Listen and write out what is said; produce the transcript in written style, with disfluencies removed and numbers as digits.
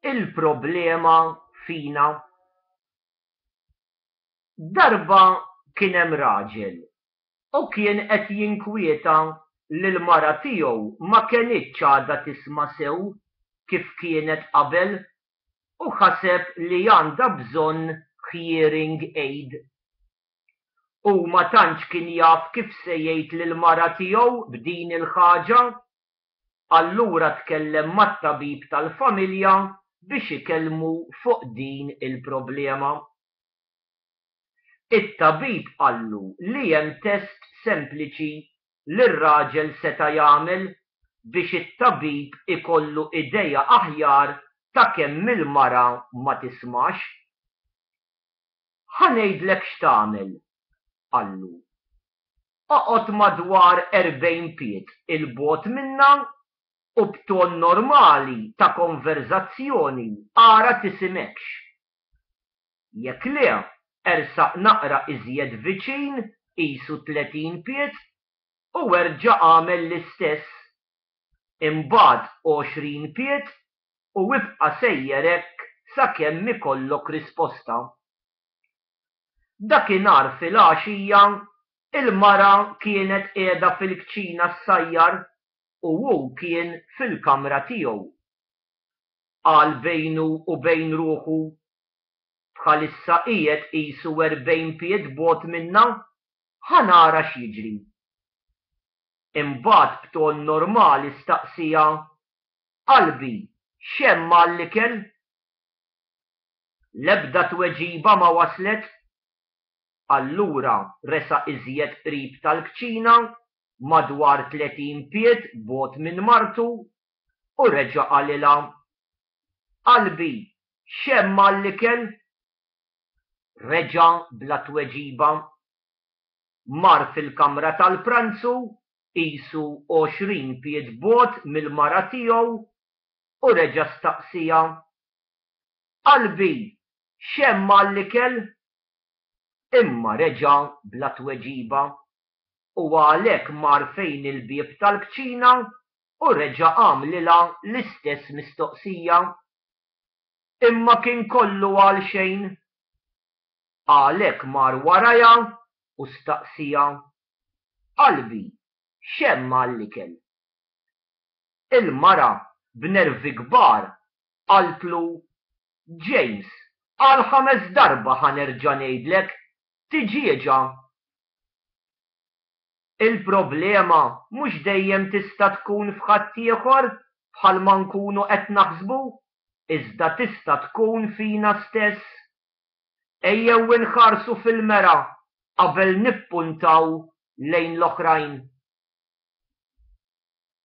Il-problema fina. Darba kien hemm raġel u kien qed jinkwieta li l-mara tiegħu ma kienitx għadha tisma' sew kif kienet qabel u ħaseb li għandha bżonn hearing aid. U ma tantx kien jaf kif se jgħid lill-mara tiegħu b'din il-ħaġa, allura tkellem mat-tabib tal-familja biex ikellmu fuq din il-problema. It-tabib qallu li hemm test sempliċi li r-raġel seta' jagħmel biex it-tabib ikollu idea aħjar ta' kemm il-mara ma tismax. Ħa ngħidlek x'tagħmel, qallu. Oqgħod madwar 40 pied il-bogħod minnha u b'ton normali ta' konverzazzjoni ara tisimekx. Jekk le, ersaq naqra iżjed viċin qisu 30 pied u erġa' għamel l-istess. Imbagħad 20 pied u ibqa' sejjer hekk sakemm ikollok risposta. Dakinhar filgħaxija il-mara kienet qiegħda fil-kċina ssajjar u hu kien fil-kamra tiegħu. Qal bejnu u bejn ruħu bħalissa qiegħed qisu 40 pied bogħod minnha, ħa nara x'jiġri. Imbagħad b'ton normali staqsija: qalbi, x'hemm mal-ikel? L-ebda tweġiba ma waslet. Allura resaq iżjed qrib tal-kċina madwar 30 pied bogħod minn martu u reġa' qalilha: qalbi, x'hemm mal-ikel? Reġa' bla tweġiba. Mar fil-kamra tal-pranzu qisu 20 pied bogħod mill-mara tiegħu u reġa' staqsija: qalbi, x'hemm mal-ikel? Imma reġa' bla tweġiba u għalhekk mar fejn il-bieb tal-kċina u reġa' għamlilha l-istess mistoqsija. Imma kien kollu għal xejn. Għalhekk mar warajha u staqsija: qalbi, x'hemm mal-ikel? Il-mara b'nervi kbar qaltlu: James, għal 5 darba ħanerġa' ngħidlek, tiġieġa. Il-problema mhux dejjem tista' tkun f'ħadd ieħor bħalma nkunu qed naħsbu, iżda tista' tkun fina stess. Ejjew inħarsu fil-mera qabel nippuntaw lejn l-oħrajn.